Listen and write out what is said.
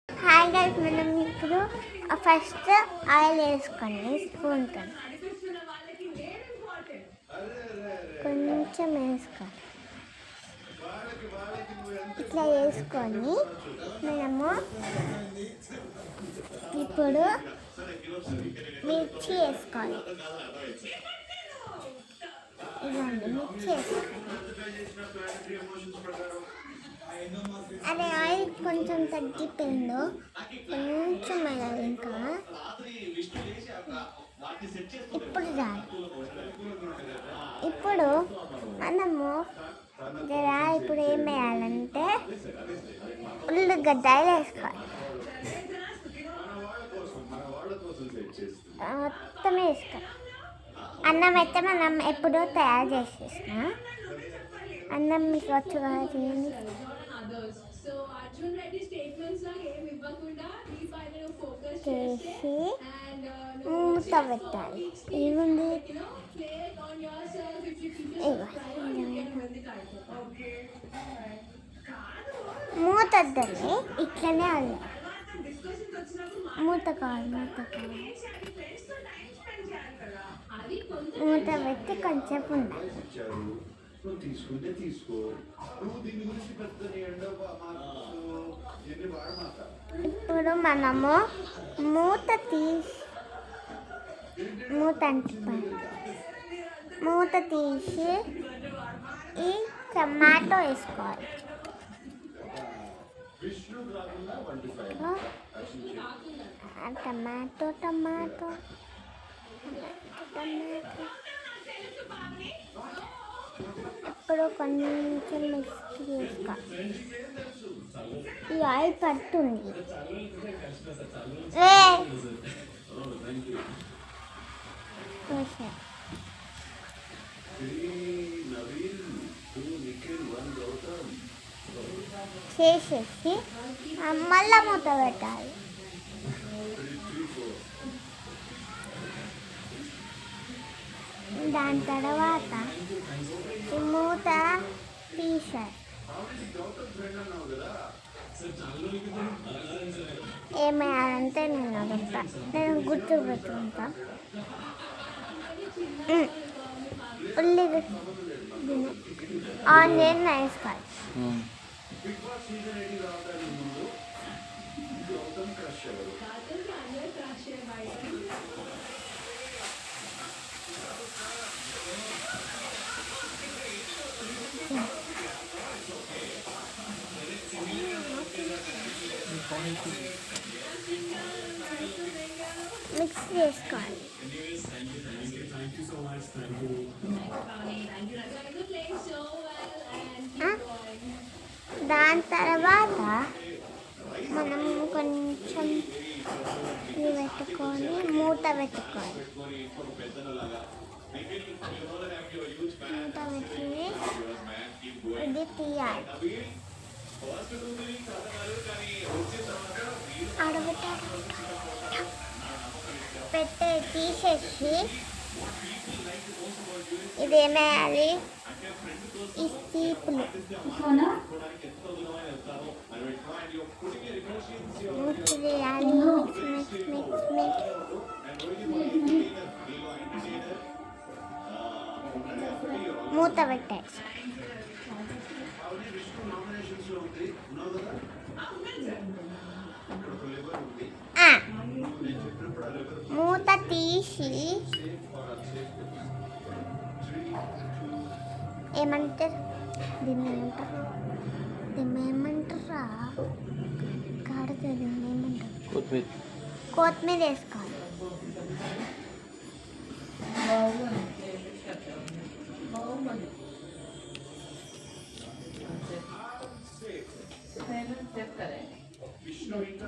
Hi guys, మనం ఇప్పుడు first oil వేసుకోండి స్పూన్తో కొంచెం వేసుకోండి. ఇట్లా వేసుకొని మనము ఇప్పుడు మిర్చి వేసుకోవాలి. ఇదండి మిర్చి వేసుకోండి. అదే ఆయిల్ కొంచెం తగ్గిపోయిందో కొంచెం వేయాలి ఇంకా. ఇప్పుడు చాలు. ఇప్పుడు మనము ఇప్పుడు ఏం వేయాలంటే ఉల్లిగడ్డలు వేసుకోవాలి. మొత్తం వేసుకోవాలి. అన్నం అయితే మనం ఎప్పుడో తయారు చేసేసిన అన్నం మీకు వచ్చు కదా చేయండి. చేసి మూత పెట్టాలి. ఏముంది మూత వద్దని ఇట్లనే ఉంది. మూత కావాలి. మూత పెట్టి కొంచెం ఉండాలి. ఇప్పుడు మనము మూత తీసి ఈ టమాటో వేసుకోవాలి. టమాటో ఇప్పుడు కొంచెం మిక్స్ చేసుకోవాలి. ఈ ఆయిల్ పడుతుంది. చేసేసి మళ్ళా మూత పెట్టాలి. దాని తర్వాత ఈ మూత తీసారు. ఏమేయాలంటే నేను గుర్తు పెట్టుకుంటా. ఆనియన్ వేసుకోవాలి. మిక్స్ చేసుకోవాలి. దాని తర్వాత మనం కొంచెం పెట్టుకొని మూత పెట్టుకోవాలి. మూత పెట్టి ఇది తీయాలి. తీసేసి ఇదేమేయాలి, ఈ తీపులు వేయాలి. మూత పెట్టేసి మూత తీసి ఏమంటారు దీన్ని ఏమంటారా కాడదు, దీన్ని ఏమంటారు, కొత్తిమీర వేసుకోవాలి. విష్ణు ఇంకా